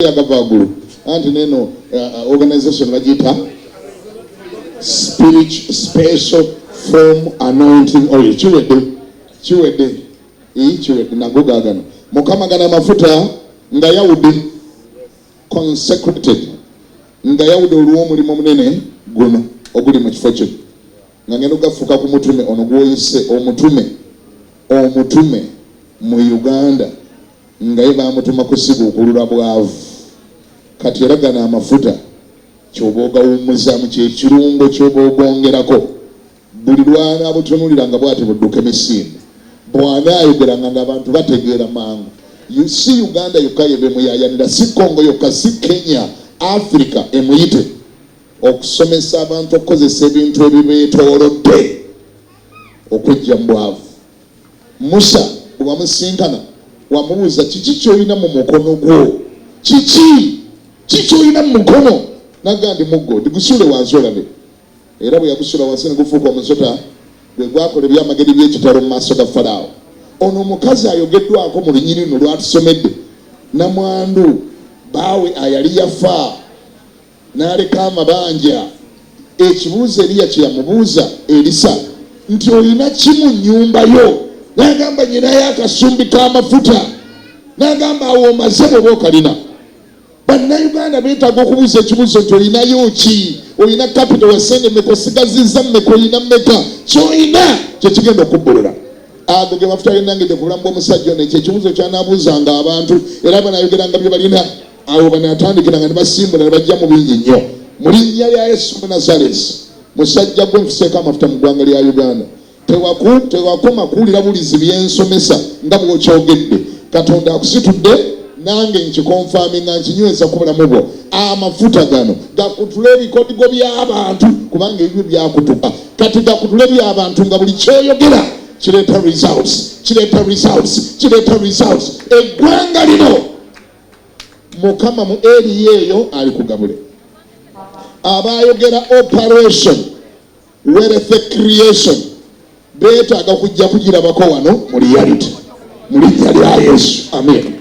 Guru and neno organization vajita special from anointing oil chiwede nagoga gano mukama gana mafuta nga yawudi consecrated nga yawudi oluwo mulimo munene guno oguli mu kifo kye nga ngeno gafuka ku mutume ono gwoyise omutume mu Uganda nga yeba mutuma kusiga okulula bwavu kati eragana amafuta kyoboga wumuza mu kirungo kyobogongerako buli lwana abutunulira nga bwati budduke misinde bwana ayogeranga nga abantu bategeera mangu. You see Uganda yokayebe muyayanira si Congo yokka si Kenya Africa emuyite okusomesa abantu okukozesa ebintu ebibeetoolodde okujja mu bwavu. Musa bwe wamusinkana wamubuuza kiki kyolina mu mukono gwo kiki olina mu mukono nagandi muggo digusule wansi olabe era bwe yagusula wansi negufuuka omusota gwe gwakola ebyamageri by'ekitalo mu maaso ga Falaawo. Ono omukazi ayogeddwako mu lunyiri luno lwatusomedde namwandu baawe ayali yafa n'aleka amabanja. Ekibuuzo Eriya kye yamubuuza Erisa nti olina ki mu nnyumba yo? N'agamba nyinayo akasumbi k'amafuta. N'agamba awo omaze bw'oba okalina. Bannayuganda beetaaga okubuuza ekibuuzo nti olinayo ki? Olina capital wasende mmeka osigazizza mmeka olina mmeka? Ky'olina kye kigenda okubbulula. Ago ge mafuta gennangedde ku bulamu bw'omusajja ono ekyo ekibuuzo ky'anaabuuzanga abantu era banaayogeranga bye balina awo banaatandikiranga ne basimbula ne bajja mu bingi nnyo. Mu linnya lya Yesu Munazaalesi musajja gwe nfuseeko amafuta mu ggwanga lya Uganda. Tewakoma kuwulira bulizi byensomesa nga bw'okyogedde. Katonda akusitudde nange nkikonfaminga nkinyweza ku bulamu bwo. Amafuta gano gakutula ebikodigo by'abantu kubanga ebyo byakutuka. Kati gakutula by'abantu nga buli kyoyogera kireeta results. Eggwanga lino Mukama mu eri eyo ali kugabule. Abayogera operation wealth creation beetaaga kujja kugirabako wano mu reality mu linnya lya Yesu. Amen.